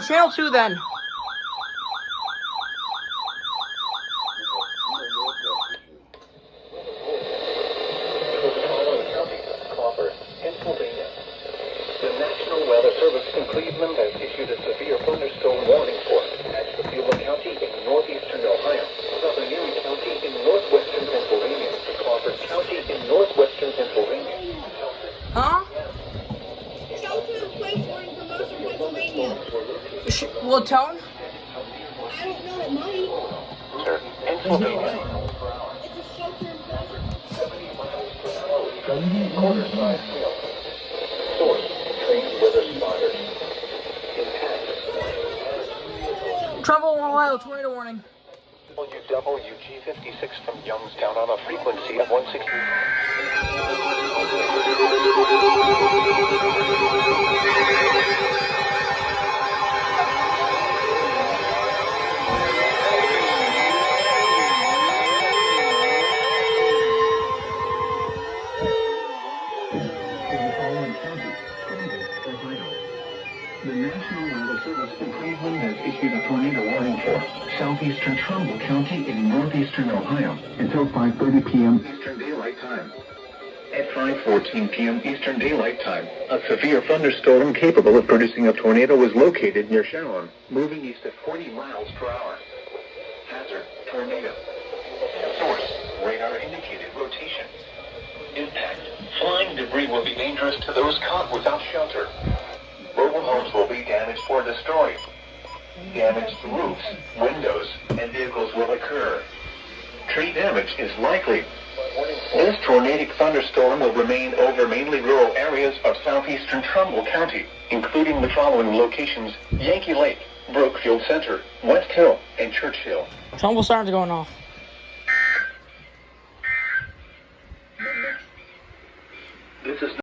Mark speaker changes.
Speaker 1: Channel 2 then.
Speaker 2: Pennsylvania. The National Weather Service in Cleveland has issued a severe thunderstorm warning for Ashtabula County in northeastern Ohio, Southern Erie County in northwestern Pennsylvania, Crawford County in northwestern Pennsylvania.
Speaker 1: Huh?
Speaker 3: Shelter in place warning for most of Pennsylvania.
Speaker 1: Will it tone?
Speaker 3: I don't know, it might.
Speaker 2: Pennsylvania.
Speaker 3: It's a shelter in place.
Speaker 2: Quarter-size hail. Source, trained weather spotters. Impact.
Speaker 1: Trouble in Ohio, tornado warning.
Speaker 2: WWG56 from Youngstown on a frequency of 160.
Speaker 4: The National Weather Service in Cleveland has issued a tornado warning for southeastern Trumbull County in northeastern Ohio until 5:30 p.m. Eastern Daylight Time. At 5:14 p.m. Eastern Daylight Time, a severe thunderstorm capable of producing a tornado was located near Sharon, moving east at 40 miles per hour. Hazard, tornado. Source, radar indicated rotation. Impact, flying debris will be dangerous to those caught without shelter. Mobile homes will be damaged or destroyed. Damage to roofs, windows, and vehicles will occur. Tree damage is likely. This tornadic thunderstorm will remain over mainly rural areas of southeastern Trumbull County, including the following locations: Yankee Lake, Brookfield Center, West Hill, and Churchill.
Speaker 1: Trumbull sirens going off.
Speaker 2: This is